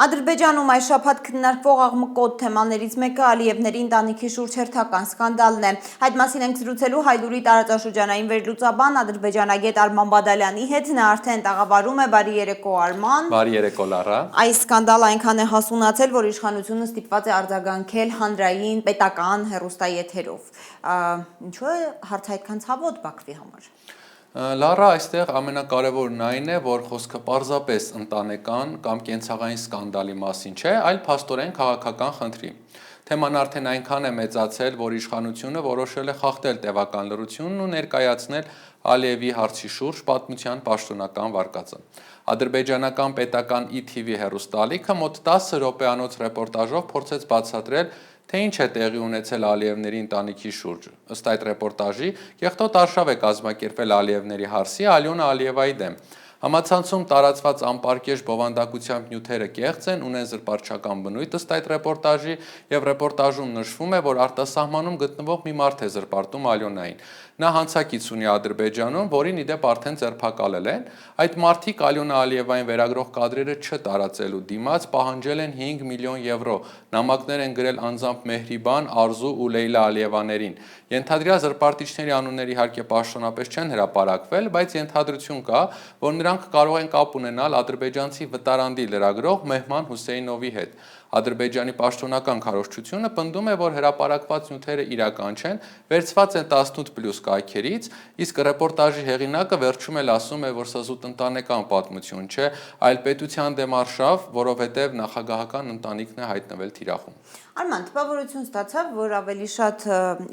Ադրբեջանում այս շաբաթ քննարկվող աղմկոտ թեմաներից մեկը Ալիևների ընտանիքի շուրջ հերթական սկանդալն է։ Այդ մասին ենք զրուցելու Հայդուրի տարածաշրջանային վերլուծաբան ադրբեջանագետ Արման Բադալյանի հետ։ Նա արդեն տաղավարում է։ Բարի երեկո, Արման։ Բարի երեկո, Լարա։ Այս սկանդալը այնքան է հասունացել, որ իշխանությունը ստիպված է արձագանքել հանրային պետական հեռուստաեթերով։ Ինչու է հարցը այդքան ցավոտ Բաքվի համար։ Լարա, այստեղ ամենակարևորն այն է, որ խոսքը պարզապես ընտանեկան կամ կենցաղային սկանդալի մասին չէ, այլ փաստորեն քաղաքական խնդրի։ Թեման արդեն այնքան է մեծացել, որ իշխանությունը որոշել է խախտել տևական լռությունն ու ներկայացնել Ալիևի հարցի շուրջ պատմության պաշտոնական վարկածը։ Ադրբեջանական պետական ITV հեռուստալիքը մոտ 10 րոպեանոց ռեպորտաժով փորձեց բացատրել, թե ինչ է տեղի ունեցել Ալիևների ընտանիքի շուրջ։ Ըստ այդ ռեպորտաժի, կեղտոտ արշավ է կազմակերպվել Ալիևների հարսի Ալյոնա Ալիևայի դեմ։ Համացանցում տարածված անպարկեշտ բովանդակությամբ նյութերը կեղծ են, ունեն զրպարտչական բնույթ ըստ այդ ռեպորտաժի, եւ ռեպորտաժում նշվում է, որ արտասահմանում գտնվող մի մարդ է զրպարտում Ալյոնային։ Նա հանցակից ունի Ադրբեջանում, որին ի դեպ արդեն ձերբակալել են։ Այդ մարդիկ Ալյոնա Ալիևային վերագրող կադրերը չտարածելու դիմաց պահանջել են 5 միլիոն եվրո։ Նամակներ են գրել անձամբ Մեհրիբան, Արզու ու Լեյլա Ալիևաներին։ Ենթադրյալ զրպարտիչների անունները իհարկե պաշտոնապես չեն հրապարակվել, բայց ենթադրություն կա, որ նրանք կարող են կապ ունենալ ադրբեջանցի վտարանդի լրագրող Մեհման Հուսեյնովի հետ։ Ադրբեջանի պաշտոնական քարոզչությունը պնդում է, որ հրապարակված նյութերը իրական չեն, վերցված են 18+ կայքերից, իսկ ռեպորտաժի հեղինակը վերջում էլ ասում է, որ սա զուտ ընտանեկան պատմություն չէ, այլ պետության դեմ արշավ, որովհետև նախագահական ընտանիքն է հայտնվել թիրախում։ Արման, տպավորություն ստացավ, որ ավելի շատ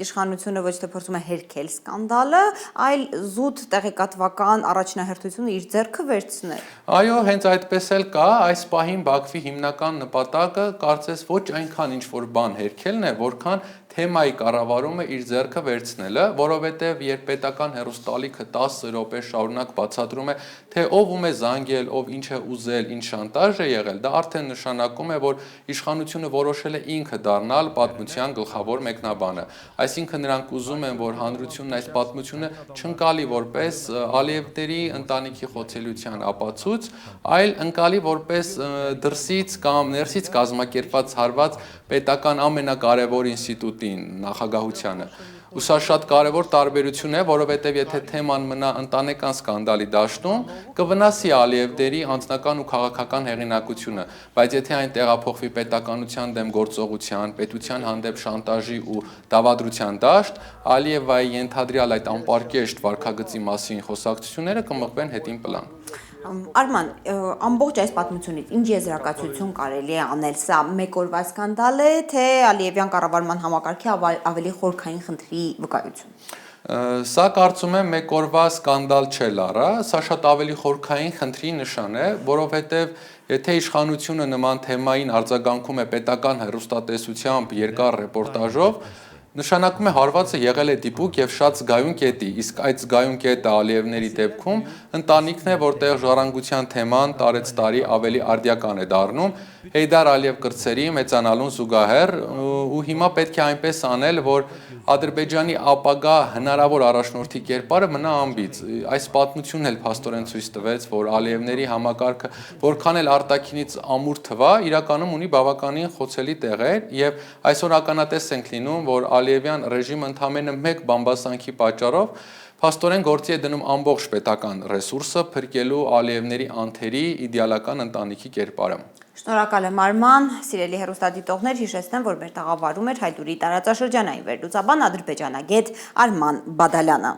իշխանությունը ոչ թե փորձում է հերքել սկանդալը, այլ զուտ տեղեկատվական առաջնահերթությունը իր ձեռքը վերցնել։ Այո, հենց այդպես էլ կա, այս պահին Բաքվի հիմնական նպատակը կարծես ոչ այնքան ինչ-որ բան հերքելն է, որքան թեմայի կառավարումը իր ձեռքը վերցնելը, որովհետև երբ պետական հեռուստալիքը 10 րոպե շարունակ բացատրում է, թե ով ում է զանգել, ով ինչ է ուզել, ինչ շանտաժ է եղել, դա արդեն նշանակում է, որ իշխանությունը որոշել է ինքը դառնալ պատմության գլխավոր մեկնաբանը։ Այսինքն նրանք ուզում են, որ հանրությունն այս պատմությունը չընկալի որպես Ալիևների ընտանիքի խոցելիության ապացույց, այլ ընկալի որպես դրսից կամ ներսից կազմակերպված հարված պետական ամենակարևոր ինստիտուտին, նախագահությանը։ Ու սա շատ կարևոր տարբերություն է, որովհետև եթե թեման մնա ընտանեկան սկանդալի դաշտում, կվնասի Ալիևների անձնական ու քաղաքական հեղինակությունը, բայց եթե այն տեղափոխվի պետականության դեմ գործողության, պետության հանդեպ շանտաժի ու դավադրության դաշտ, Ալիևայի ենթադրյալ այդ անպարկեշտ վարքագծի մասին խոսակցությունները կմղվեն հետին պլան։ Արման, ամբողջ այս պատմությունից ինչ եզրակացություն կարելի է անել, սա մեկ օրվա սկանդալ է, թե Ալիևյան կառավարման համակարգի ավելի խորքային խնդրի վկայություն։ Սա կարծում եմ մեկ օրվա սկանդալ չէ, Լարա, սա շատ ավելի խորքային խնդրի նշան է, որովհետև եթե իշխանությունը նման թեմային արձագանքում է պետական հեռուստատեսությամբ երկար ռեպորտաժով, նշանակում է հարվածը եղել է դիպուկ եւ շատ զգայուն կետի, իսկ այդ զգայուն կետը Ալիևների դեպքում ընտանիքն է, որտեղ ժառանգության թեման տարեց տարի ավելի արդիական է դառնում, Հեյդար Ալիև կրտսերի մեծանալուն զուգահեռ, ու հիմա պետք է այնպես անել, որ Ադրբեջանի ապագա հնարավոր առաջնորդի կերպարը մնա անբիծ։ Այս պատմությունն էլ փաստորեն ցույց տվեց, որ Ալիևների համակարգը որքան էլ արտաքինից ամուր թվա, իրականում ունի բավականին խոցելի տեղեր, եւ այսօր ականատես ենք լինում, որ Ալիևյան ռեժիմը ընդամենը մեկ բամբասանքի պատճառով փաստորեն գործի է դնում ամբողջ պետական ռեսուրսը փրկելու Ալիևների անթերի իդեալական ընտանիքի կերպարը։ Շնորհակալ եմ Արման, սիրելի հեռուստադիտողներ, հիշեցնեմ, որ մեր տաղավարում էր Հայդուրի տարածաշրջանային վերլուծաբան ադրբեջանագետ Արման Բադալյանը։